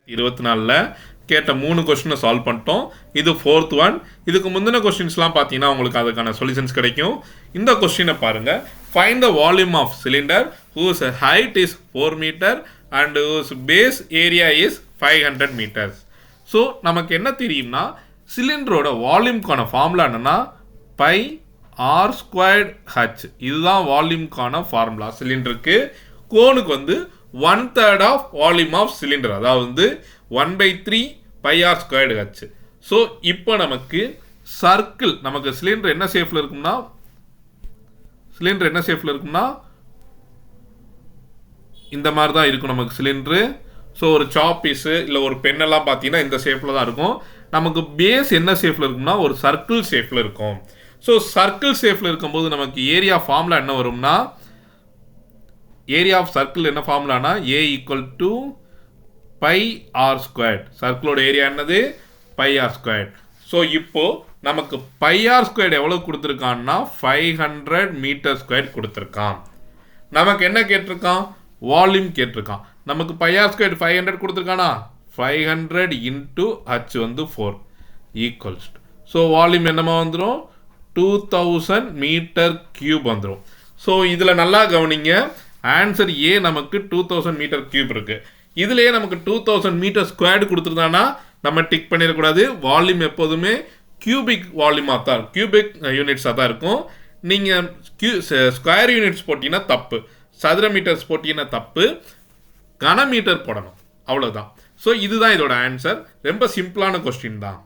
2024ல் கேட்ட 3 கொஸ்டினை சால்வ் பண்ணிட்டோம். இது 4th ஒன். இதுக்கு முந்தின கொஸ்டின்ஸ்லாம் பார்த்தீங்கன்னா உங்களுக்கு அதுக்கான சொல்யூஷன்ஸ் கிடைக்கும். இந்த கொஸ்டினை பாருங்க. Find the volume of cylinder whose height is 4 meter and whose base area is 500 meters. So நமக்கு என்ன தெரியும்னா சிலிண்டரோட வால்யூம்க்கான ஃபார்முலா என்னன்னா பை ஆர் ஸ்கொயர்ட் ஹச். இதுதான் வால்யூம்க்கான ஃபார்முலா. சிலிண்டருக்கு கோனுக்கு வந்து 1/3 ஆஃப் வால்யூம் ஆஃப் சிலிண்டர், அதாவது 1/3 pi r squared h. So இப்போ நமக்கு சர்க்கிள், நமக்கு சிலிண்டர் என்ன ஷேப்பில் இருக்கும்னா இந்த மாதிரி தான் இருக்கும் நமக்கு சிலிண்டரு. ஸோ ஒரு சாப் பீஸு இல்லை ஒரு பெண்ணெல்லாம் பார்த்தீங்கன்னா இந்த ஷேப்பில் தான் இருக்கும். நமக்கு பேஸ் என்ன ஷேப்பில் இருக்கும்னா ஒரு சர்க்கிள் ஷேப்பில் இருக்கும். ஸோ சர்க்கிள் ஷேப்பில் இருக்கும்போது நமக்கு ஏரியா ஃபார்முலா என்ன வரும்னா, ஏரியா ஆஃப் சர்க்கிள் என்ன ஃபார்முலானா A equal to pi r squared. சர்க்கிளோட ஏரியா என்னது பை ஆர் ஸ்கொயர்ட். ஸோ இப்போ நமக்கு பை ஆர் ஸ்கொயர்ட் எவ்வளோ கொடுத்துருக்கான்னா 500 மீட்டர் ஸ்கொயர் கொடுத்துருக்கான். நமக்கு என்ன கேட்டிருக்கான், வால்யூம் கேட்டிருக்கான். நமக்கு பை ஆர் ஸ்கொயர்ட் 500 கொடுத்துருக்கானா, 500 இன்ட்டு ஹச் வந்து 4 ஈக்குவல்ஸ். ஸோ வால்யூம் என்னமா வந்துடும் 2000 மீட்டர் கியூப் வந்துடும். ஸோ இதில் நல்லா கவனிங்க, ஆன்சர் ஏ நமக்கு 2000 மீட்டர் கியூப் இருக்கு. இதுலேயே நமக்கு 2000 மீட்டர் ஸ்கொயர்டு கொடுத்துருந்தானா நம்ம டிக் பண்ணிடக்கூடாது. வால்யூம் எப்போதுமே கியூபிக் வால்யூமாக தான், கியூபிக் யூனிட்ஸாக தான் இருக்கும். நீங்கள் ஸ்கொயர் யூனிட்ஸ் போட்டிங்கன்னா தப்பு, சதுர மீட்டர்ஸ் போட்டிங்கன்னா தப்பு, கன மீட்டர் போடணும், அவ்வளோதான். ஸோ இதுதான் இதோட ஆன்சர். ரொம்ப சிம்பிளான கொஸ்டின் தான்.